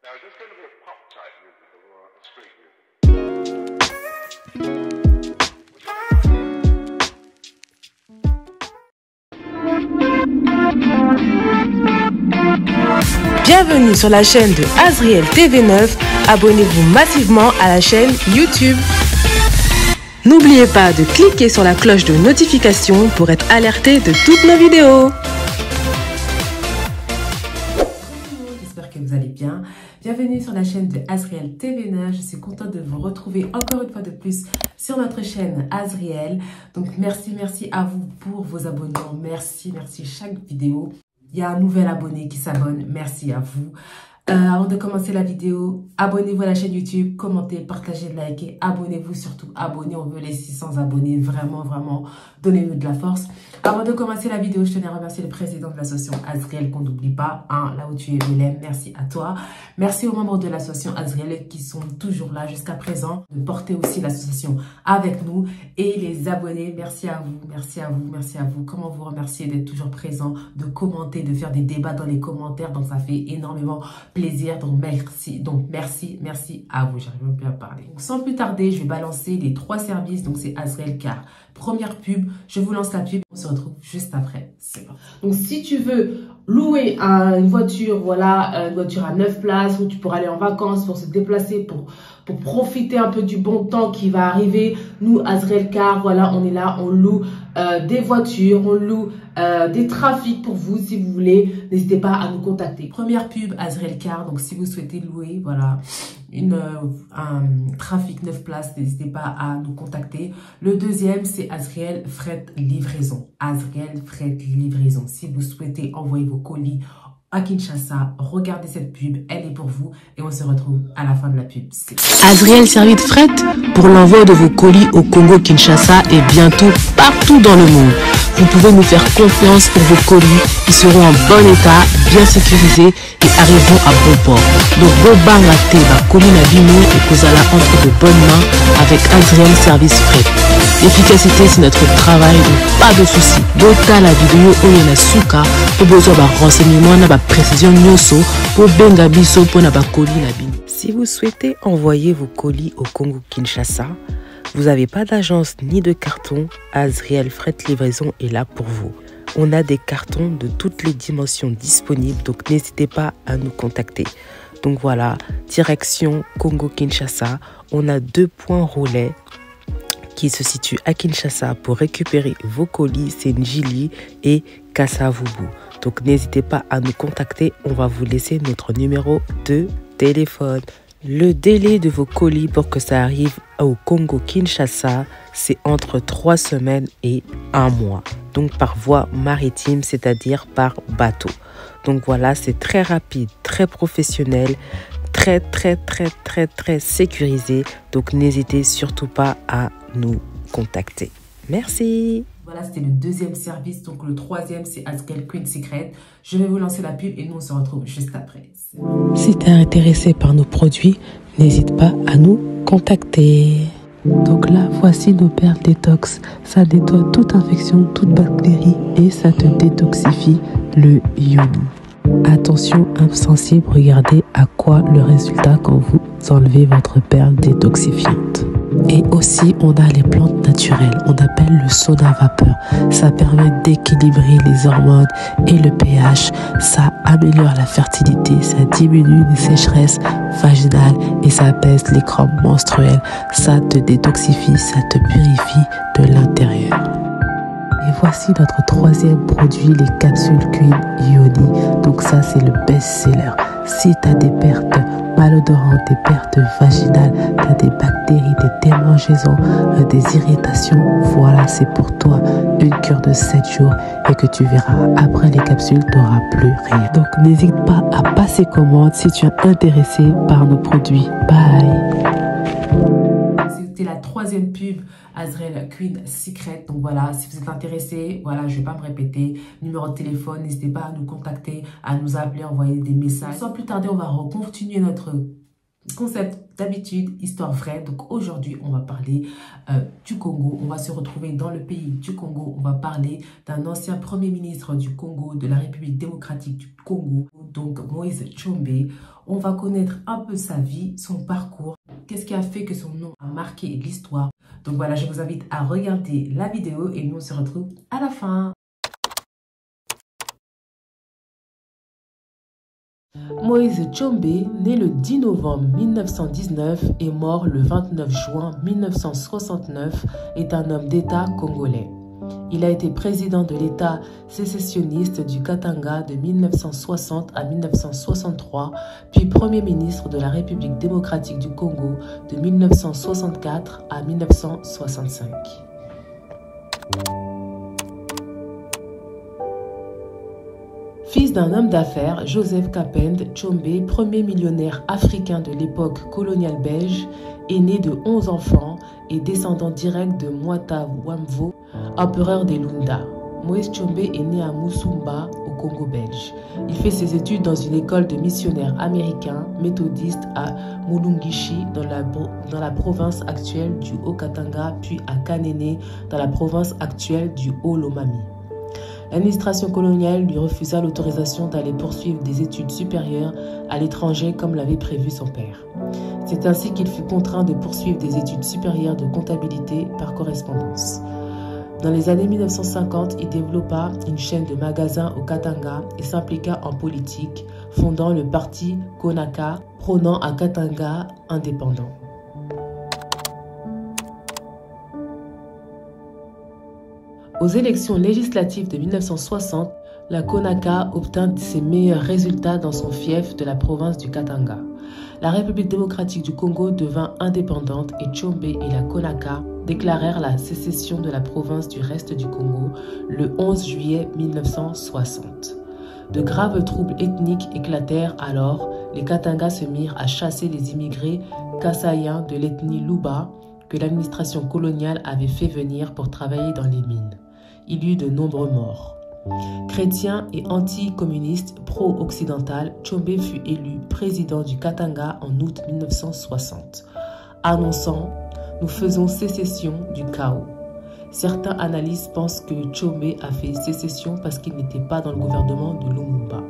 Now, is this going to be a pop type music or a street music? Bienvenue sur la chaîne de Azriel TV9. Abonnez-vous massivement à la chaîne YouTube. N'oubliez pas de cliquer sur la cloche de notification pour être alerté de toutes nos vidéos. J'espère que vous allez bien. Bienvenue sur la chaîne de Azriel TV9. Je suis contente de vous retrouver encore une fois de plus sur notre chaîne Azriel. Donc merci à vous pour vos abonnements. Merci chaque vidéo. Il y a un nouvel abonné qui s'abonne. Merci à vous. Avant de commencer la vidéo, abonnez-vous à la chaîne YouTube, commentez, partagez, likez, abonnez-vous surtout, abonnez, on veut les 600 abonnés, vraiment, donnez-nous de la force. Avant de commencer la vidéo, je tenais à remercier le président de l'association Azriel qu'on n'oublie pas, hein, là où tu es, Willem, merci à toi. Merci aux membres de l'association Azriel qui sont toujours là jusqu'à présent, de porter aussi l'association avec nous et les abonnés, merci à vous. Comment vous remercier d'être toujours présent, de commenter, de faire des débats dans les commentaires, donc ça fait énormément plaisir, donc merci à vous, j'arrive même plus à parler. Donc, sans plus tarder, je vais balancer les 3 services, donc c'est Azriel Car. Première pub, je vous lance la pub, on se retrouve juste après, c'est parti. Donc si tu veux louer une voiture, voilà, une voiture à 9 places, où tu pourras aller en vacances, pour se déplacer, pour profiter un peu du bon temps qui va arriver, nous, Azriel Car, voilà, on est là, on loue des voitures, on loue des trafics pour vous, si vous voulez, n'hésitez pas à nous contacter. Première pub, Azriel Car, donc si vous souhaitez louer, voilà, un trafic 9 places, n'hésitez pas à nous contacter. Le deuxième, c'est Azriel Fret Livraison. Azriel Fret Livraison. Si vous souhaitez envoyer vos colis à Kinshasa, regardez cette pub, elle est pour vous et on se retrouve à la fin de la pub. Azriel Service de Fret pour l'envoi de vos colis au Congo Kinshasa et bientôt partout dans le monde. Vous pouvez nous faire confiance pour vos colis qui seront en bon état, bien sécurisés et arriveront à bon port. Donc, Bobanga Teba, colis Nabino et Kozala entre de bonnes mains avec Azriel Service Fret. L'efficacité, c'est notre travail, donc pas de soucis. Bota la vidéo Oyena Suka pour besoin de renseignements, na précision nyoso pour benga biso pour na colis Nabino. Si vous souhaitez envoyer vos colis au Congo Kinshasa, vous n'avez pas d'agence ni de carton, Azriel Fret Livraison est là pour vous. On a des cartons de toutes les dimensions disponibles, donc n'hésitez pas à nous contacter. Donc voilà, direction Congo Kinshasa, on a 2 points relais qui se situent à Kinshasa pour récupérer vos colis, c'est Njili et Kassavubu. Donc n'hésitez pas à nous contacter, on va vous laisser notre numéro de téléphone. Le délai de vos colis pour que ça arrive au Congo Kinshasa, c'est entre 3 semaines et 1 mois. Donc par voie maritime, c'est-à-dire par bateau. Donc voilà, c'est très rapide, très professionnel, très sécurisé. Donc n'hésitez surtout pas à nous contacter. Merci. Voilà, c'était le deuxième service. Donc le troisième, c'est Azriel Queen Secret. Je vais vous lancer la pub et nous on se retrouve juste après. Si tu es intéressé par nos produits, n'hésite pas à nous contacter. Donc là, voici nos perles détox. Ça nettoie toute infection, toute bactérie et ça te détoxifie le ioni. Attention, insensible, regardez à quoi le résultat quand vous enlevez votre perle détoxifiante. Et aussi, on a les plantes naturelles, on appelle le sauna vapeur. Ça permet d'équilibrer les hormones et le pH. Ça améliore la fertilité, ça diminue les sécheresses vaginales et ça apaise les crampes menstruelles. Ça te détoxifie, ça te purifie de l'intérieur. Et voici notre troisième produit, les capsules Queen Ioni. Donc ça, c'est le best-seller. Si tu as des pertes malodorantes, des pertes vaginales, tu as des bactéries, des démangeaisons, des irritations, voilà, c'est pour toi une cure de 7 jours et que tu verras, après les capsules, tu n'auras plus rien. Donc n'hésite pas à passer commande si tu es intéressé par nos produits. Bye. C'était la troisième pub Azriel Queen Secret. Donc voilà, si vous êtes intéressé, voilà, je ne vais pas me répéter. Numéro de téléphone, n'hésitez pas à nous contacter, à nous appeler, envoyer des messages. Sans plus tarder, on va continuer concept d'habitude, histoire vraie. Donc aujourd'hui, on va parler du Congo. On va se retrouver dans le pays du Congo. On va parler d'un ancien premier ministre du Congo, de la République démocratique du Congo, donc Moïse Tshombe. On va connaître un peu sa vie, son parcours, qu'est-ce qui a fait que son nom a marqué l'histoire. Donc voilà, je vous invite à regarder la vidéo et nous on se retrouve à la fin. Moïse Tshombe, né le 10 novembre 1919 et mort le 29 juin 1969, est un homme d'État congolais. Il a été président de l'État sécessionniste du Katanga de 1960 à 1963, puis Premier ministre de la République démocratique du Congo de 1964 à 1965. Fils d'un homme d'affaires, Joseph Kapende Tshombe, premier millionnaire africain de l'époque coloniale belge, est né de 11 enfants et descendant direct de Mwata Wamvo, empereur des Lunda. Moïse Tshombe est né à Musumba, au Congo belge. Il fait ses études dans une école de missionnaires américains méthodistes à Mulungishi, dans la province actuelle du Haut-Katanga, puis à Kanene, dans la province actuelle du Haut-Lomami. L'administration coloniale lui refusa l'autorisation d'aller poursuivre des études supérieures à l'étranger comme l'avait prévu son père. C'est ainsi qu'il fut contraint de poursuivre des études supérieures de comptabilité par correspondance. Dans les années 1950, il développa une chaîne de magasins au Katanga et s'impliqua en politique, fondant le parti Konaka, prônant un Katanga indépendant. Aux élections législatives de 1960, la Konaka obtint ses meilleurs résultats dans son fief de la province du Katanga. La République démocratique du Congo devint indépendante et Tshombe et la Konaka déclarèrent la sécession de la province du reste du Congo le 11 juillet 1960. De graves troubles ethniques éclatèrent alors. Les Katangas se mirent à chasser les immigrés kassaïens de l'ethnie Luba que l'administration coloniale avait fait venir pour travailler dans les mines. Il y eut de nombreux morts. Chrétien et anti-communiste pro-occidental, Tshombe fut élu président du Katanga en août 1960, annonçant « Nous faisons sécession du chaos ». Certains analystes pensent que Tshombe a fait sécession parce qu'il n'était pas dans le gouvernement de Lumumba.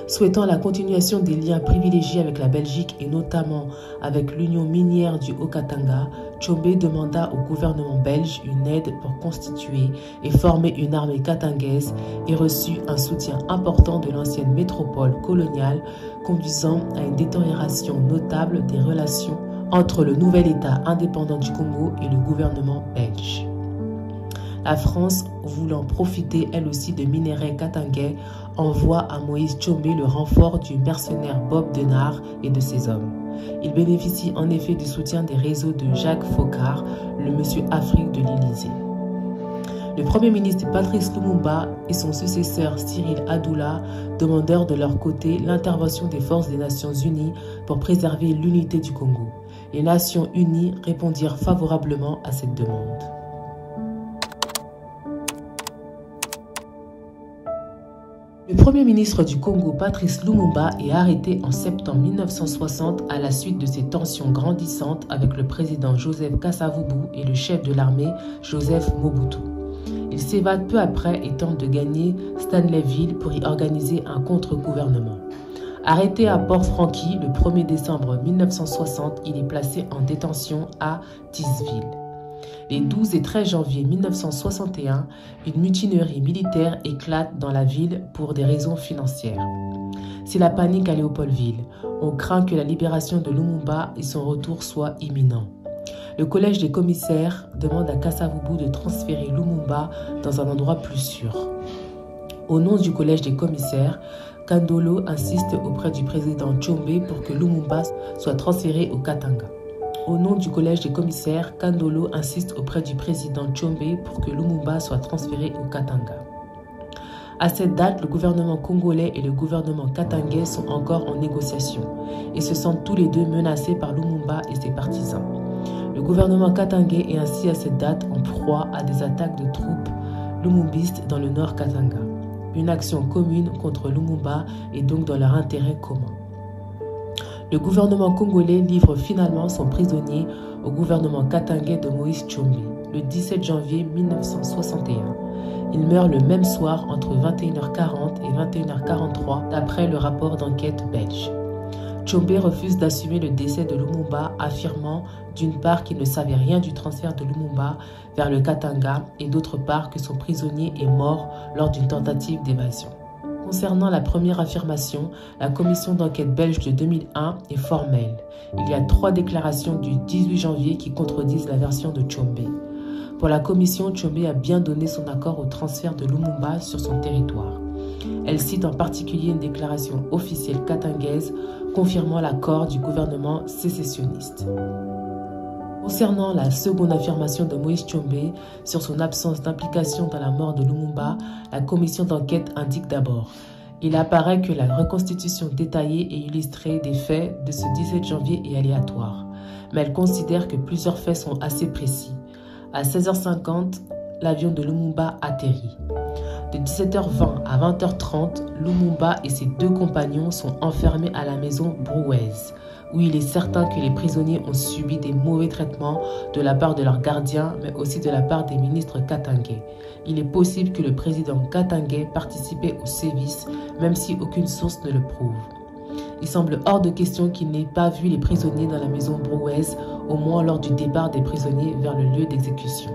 Souhaitant la continuation des liens privilégiés avec la Belgique et notamment avec l'Union minière du Haut-Katanga, Tshombe demanda au gouvernement belge une aide pour constituer et former une armée katangaise et reçut un soutien important de l'ancienne métropole coloniale, conduisant à une détérioration notable des relations entre le nouvel État indépendant du Congo et le gouvernement belge. La France, voulant profiter elle aussi de minerais katangais, envoie à Moïse Tshombe le renfort du mercenaire Bob Denard et de ses hommes. Il bénéficie en effet du soutien des réseaux de Jacques Foccart, le monsieur Afrique de l'Élysée. Le premier ministre Patrice Lumumba et son successeur Cyril Adoula demandèrent de leur côté l'intervention des forces des Nations Unies pour préserver l'unité du Congo. Les Nations Unies répondirent favorablement à cette demande. Le premier ministre du Congo, Patrice Lumumba, est arrêté en septembre 1960 à la suite de ces tensions grandissantes avec le président Joseph Kasavubu et le chef de l'armée Joseph Mobutu. Il s'évade peu après et tente de gagner Stanleyville pour y organiser un contre-gouvernement. Arrêté à Port-Franqui le 1er décembre 1960, il est placé en détention à Tisville. Les 12 et 13 janvier 1961, une mutinerie militaire éclate dans la ville pour des raisons financières. C'est la panique à Léopoldville. On craint que la libération de Lumumba et son retour soient imminents. Le collège des commissaires demande à Kasavubu de transférer Lumumba dans un endroit plus sûr. Au nom du collège des commissaires, Kandolo insiste auprès du président Tshombe pour que Lumumba soit transféré au Katanga. Au nom du collège des commissaires, Kandolo insiste auprès du président Tshombe pour que Lumumba soit transféré au Katanga. À cette date, le gouvernement congolais et le gouvernement katangais sont encore en négociation et se sentent tous les deux menacés par Lumumba et ses partisans. Le gouvernement katangais est ainsi à cette date en proie à des attaques de troupes lumumbistes dans le nord Katanga. Une action commune contre Lumumba est donc dans leur intérêt commun. Le gouvernement congolais livre finalement son prisonnier au gouvernement katangais de Moïse Tshombe le 17 janvier 1961. Il meurt le même soir entre 21h40 et 21h43 d'après le rapport d'enquête belge. Tshombe refuse d'assumer le décès de Lumumba, affirmant d'une part qu'il ne savait rien du transfert de Lumumba vers le Katanga et d'autre part que son prisonnier est mort lors d'une tentative d'évasion. Concernant la première affirmation, la commission d'enquête belge de 2001 est formelle. Il y a 3 déclarations du 18 janvier qui contredisent la version de Tshombe. Pour la commission, Tshombe a bien donné son accord au transfert de Lumumba sur son territoire. Elle cite en particulier une déclaration officielle katangaise confirmant l'accord du gouvernement sécessionniste. Concernant la seconde affirmation de Moïse Tshombe sur son absence d'implication dans la mort de Lumumba, la commission d'enquête indique d'abord: il apparaît que la reconstitution détaillée et illustrée des faits de ce 17 janvier est aléatoire, mais elle considère que plusieurs faits sont assez précis. À 16h50, l'avion de Lumumba atterrit. De 17h20 à 20h30, Lumumba et ses 2 compagnons sont enfermés à la maison Brouwez, où il est certain que les prisonniers ont subi des mauvais traitements de la part de leurs gardiens, mais aussi de la part des ministres katangais. Il est possible que le président katangais participait au sévice, même si aucune source ne le prouve. Il semble hors de question qu'il n'ait pas vu les prisonniers dans la maison Brouwez, au moins lors du départ des prisonniers vers le lieu d'exécution.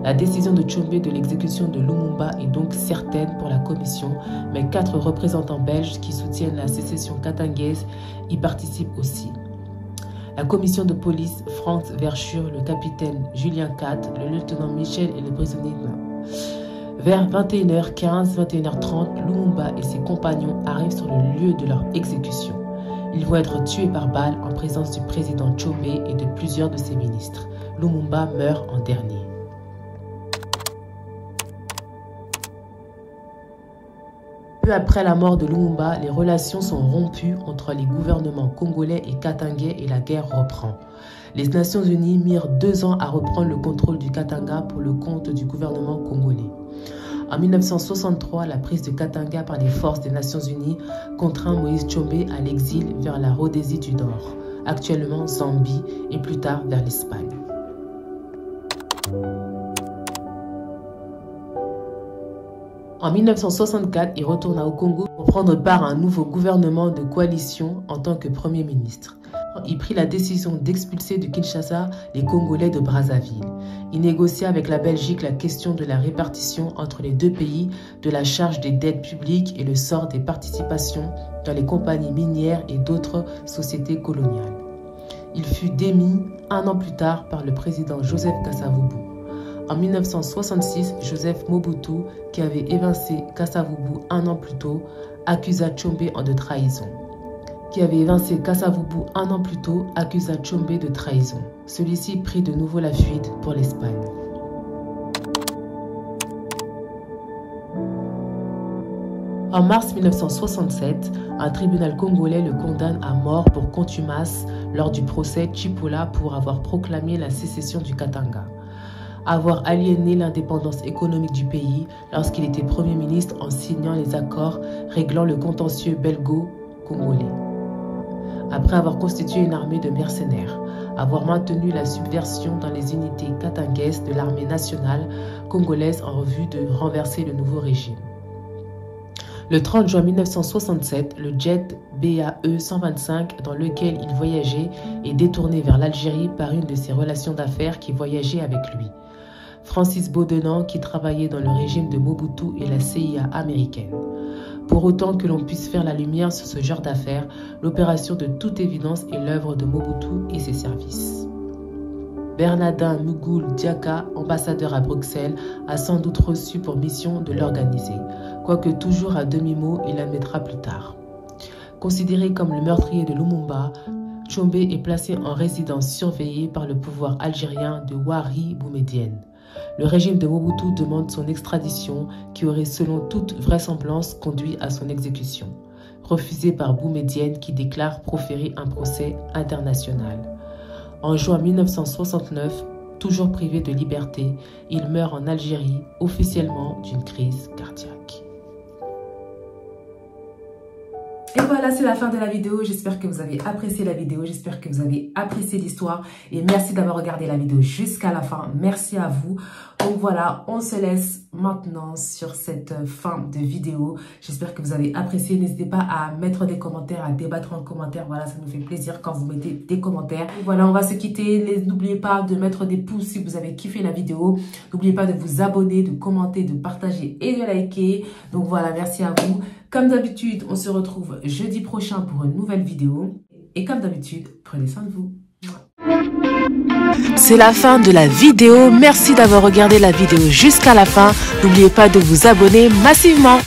La décision de Tshombe de l'exécution de Lumumba est donc certaine pour la commission, mais 4 représentants belges qui soutiennent la sécession katangaise y participent aussi. La commission de police, Franz Verschure, le capitaine Julien Cat, le lieutenant Michel et les prisonniers. Vers 21h15, 21h30, Lumumba et ses compagnons arrivent sur le lieu de leur exécution. Ils vont être tués par balle en présence du président Tshombe et de plusieurs de ses ministres. Lumumba meurt en dernier. Peu après la mort de Lumumba, les relations sont rompues entre les gouvernements congolais et katangais et la guerre reprend. Les Nations Unies mirent 2 ans à reprendre le contrôle du Katanga pour le compte du gouvernement congolais. En 1963, la prise de Katanga par les forces des Nations Unies contraint Moïse Tshombe à l'exil vers la Rhodésie du Nord, actuellement Zambie et plus tard vers l'Espagne. En 1964, il retourna au Congo pour prendre part à un nouveau gouvernement de coalition en tant que Premier ministre. Il prit la décision d'expulser de Kinshasa les Congolais de Brazzaville. Il négocia avec la Belgique la question de la répartition entre les 2 pays de la charge des dettes publiques et le sort des participations dans les compagnies minières et d'autres sociétés coloniales. Il fut démis 1 an plus tard par le président Joseph Kasavubu. En 1966, Joseph Mobutu, qui avait évincé Kasavubu 1 an plus tôt, accusa Tshombe de trahison. Celui-ci prit de nouveau la fuite pour l'Espagne. En mars 1967, un tribunal congolais le condamne à mort pour contumace lors du procès Chipola pour avoir proclamé la sécession du Katanga, avoir aliéné l'indépendance économique du pays lorsqu'il était Premier ministre en signant les accords réglant le contentieux belgo-congolais, après avoir constitué une armée de mercenaires, avoir maintenu la subversion dans les unités katangaises de l'armée nationale congolaise en vue de renverser le nouveau régime. Le 30 juin 1967, le jet BAE 125 dans lequel il voyageait est détourné vers l'Algérie par une de ses relations d'affaires qui voyageait avec lui, Francis Beaudenant, qui travaillait dans le régime de Mobutu et la CIA américaine. Pour autant que l'on puisse faire la lumière sur ce genre d'affaires, l'opération de toute évidence est l'œuvre de Mobutu et ses services. Bernardin Mugoul Diaka, ambassadeur à Bruxelles, a sans doute reçu pour mission de l'organiser, quoique toujours à demi-mot, il l'admettra plus tard. Considéré comme le meurtrier de Lumumba, Tshombe est placé en résidence surveillée par le pouvoir algérien de Ouari Boumedienne. Le régime de Mobutu demande son extradition, qui aurait selon toute vraisemblance conduit à son exécution, refusée par Boumedienne qui déclare proférer un procès international. En juin 1969, toujours privé de liberté, il meurt en Algérie, officiellement d'une crise cardiaque. Et voilà, c'est la fin de la vidéo. J'espère que vous avez apprécié la vidéo. J'espère que vous avez apprécié l'histoire. Et merci d'avoir regardé la vidéo jusqu'à la fin. Merci à vous. Donc voilà, on se laisse maintenant sur cette fin de vidéo. J'espère que vous avez apprécié. N'hésitez pas à mettre des commentaires, à débattre en commentaire. Voilà, ça nous fait plaisir quand vous mettez des commentaires. Et voilà, on va se quitter. N'oubliez pas de mettre des pouces si vous avez kiffé la vidéo. N'oubliez pas de vous abonner, de commenter, de partager et de liker. Donc voilà, merci à vous. Comme d'habitude, on se retrouve jeudi prochain pour une nouvelle vidéo. Et comme d'habitude, prenez soin de vous. C'est la fin de la vidéo. Merci d'avoir regardé la vidéo jusqu'à la fin. N'oubliez pas de vous abonner massivement.